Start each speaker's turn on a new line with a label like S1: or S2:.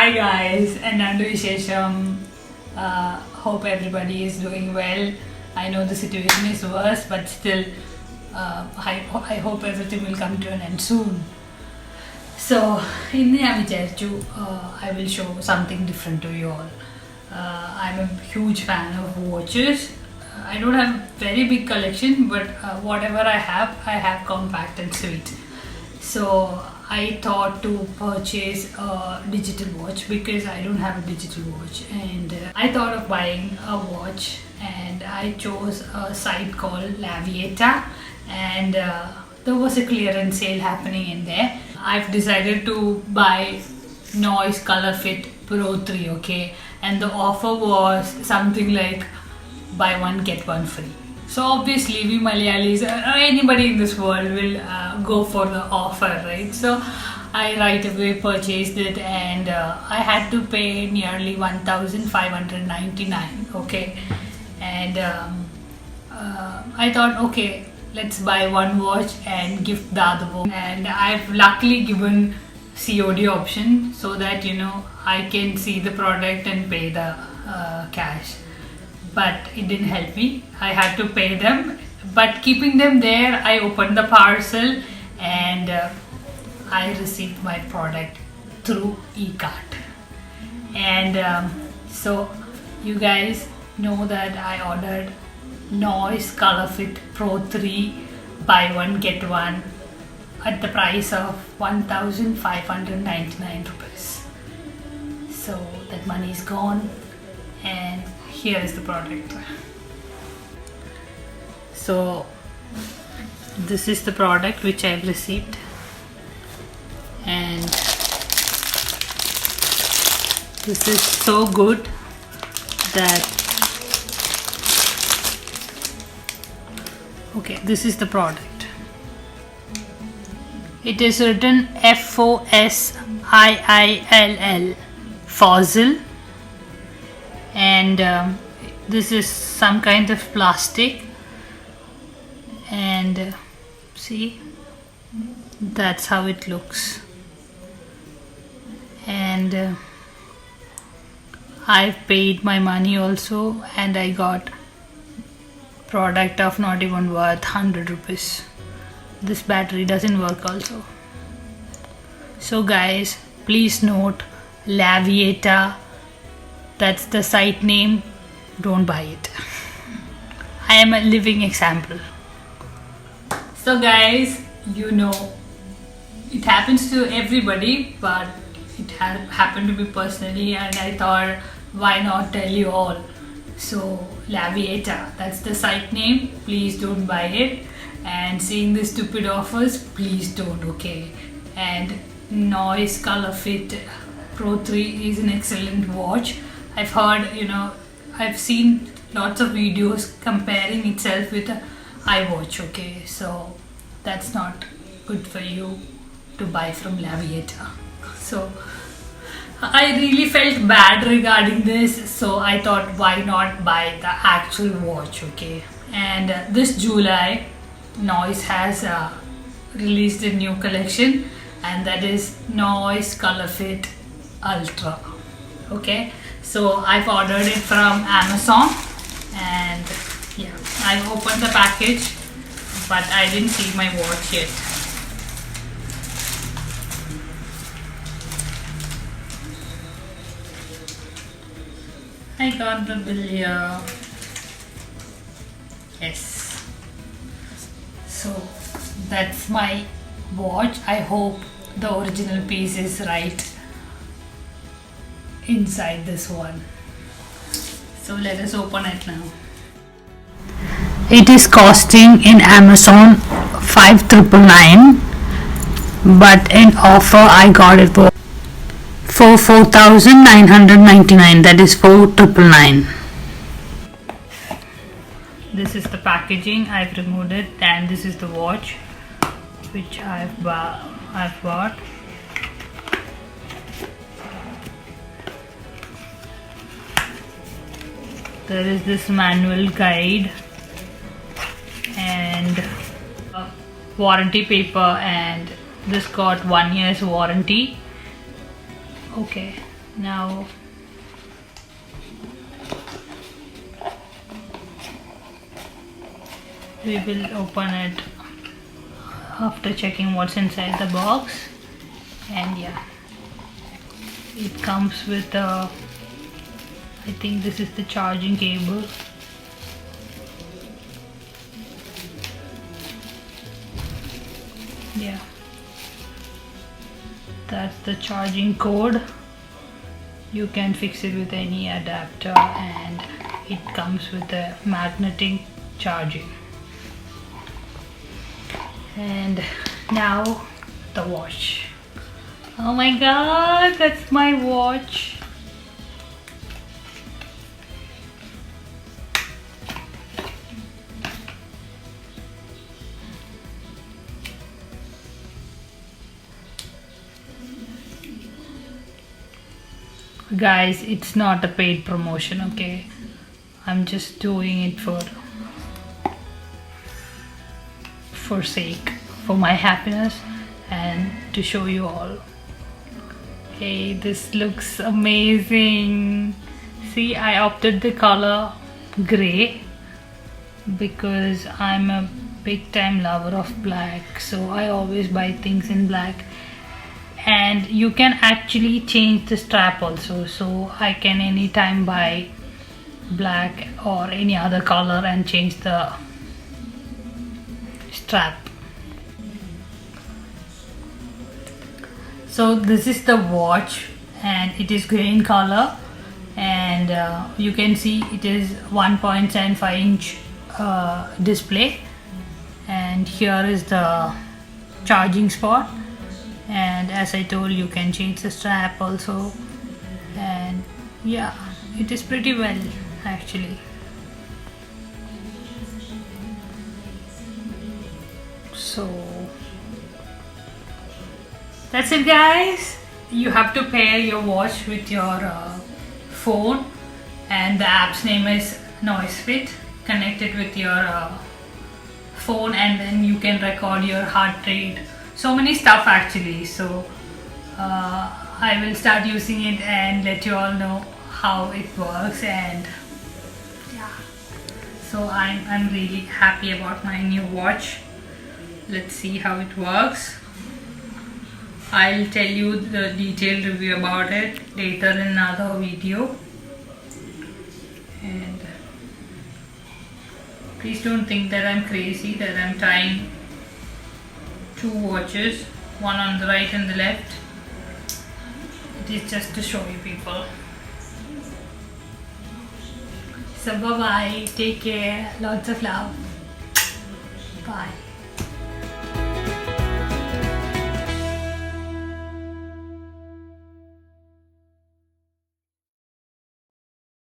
S1: Hi guys, and Nandu Vishesham. Hope everybody is doing well. I know the situation is worse, but still, I hope everything will come to an end soon. So, in I will show something different to you all. I'm a huge fan of watches. I don't have very big collection, but whatever I have compact and sweet. So I thought to purchase a digital watch because I don't have a digital watch, and I thought of buying a watch, and I chose a site called Lavieta, and there was a clearance sale happening in there. I've decided to buy Noise Colorfit Pro 3, okay, and the offer was something like buy one get one free. So obviously we Malayalis or anybody in this world will go for the offer, right? So I right away purchased it, and I had to pay nearly 1,599, okay, and I thought, okay, let's buy one watch and gift the other one, and I've luckily given COD option so that I can see the product and pay the cash. But it didn't help me. I had to pay them. But keeping them there, I opened the parcel and I received my product through e-cart. And so you guys know that I ordered Noise Colorfit Pro 3 buy one get one at the price of 1,599 rupees. So that money is gone, and here is the product. So this is the product which I've received, and this is so good that okay, this is the product. It is written FOSIILL, fossil, and this is some kind of plastic, and see, that's how it looks. And I've paid my money also, and I got product of not even worth 100 rupees. This battery doesn't work also. So guys, please note Lavieta, that's the site name. Don't buy it. I am a living example. So guys, it happens to everybody, but it happened to me personally, and I thought, why not tell you all? So Lavieta, that's the site name. Please don't buy it. And seeing the stupid offers, please don't, okay? And Noise Colorfit Pro 3 is an excellent watch. I've heard, I've seen lots of videos comparing itself with an iWatch, okay? So that's not good for you to buy from Lavieta. So I really felt bad regarding this, so I thought, why not buy the actual watch, okay? And this July, Noise has released a new collection, and that is Noise Colorfit Ultra, okay? So I've ordered it from Amazon, and yeah, I've opened the package, but I didn't see my watch yet. I got the bill here. Yes. So that's my watch. I hope the original piece is right inside this one. So let us open it now. It is costing in Amazon 5,999, but in offer I got it for 4,999. That is 4,999. This is the packaging. I've removed it, and this is the watch which I've bought. There is this manual guide and a warranty paper, and this got 1 year's warranty. Okay, Now we will open it after checking what's inside the box. And yeah, it comes with a, I think this is the charging cable. Yeah, that's the charging code. You can fix it with any adapter, and it comes with a magnetic charging. And now the watch. Oh my god, that's my watch. Guys, it's not a paid promotion, okay? I'm just doing it for sake, for my happiness, and to show you all. Hey, this looks amazing. See, I opted the color gray because I'm a big time lover of black, so I always buy things in black. And you can actually change the strap also, so I can anytime buy black or any other color and change the strap. So this is the watch, and it is grey in color, and you can see it is 1.75 inch display, and here is the charging spot. And as I told, you can change the strap also, and yeah, it is pretty well actually. So that's it, guys. You have to pair your watch with your phone, and the app's name is Colorfit. Connect it with your phone, and then you can record your heart rate. So many stuff actually. So I will start using it and let you all know how it works. And yeah, so I'm really happy about my new watch. Let's see how it works. I'll tell you the detailed review about it later in another video. And please don't think that I'm crazy, that I'm trying two watches, one on the right and the left. It is just to show you people. So bye bye, take care, lots of love, bye.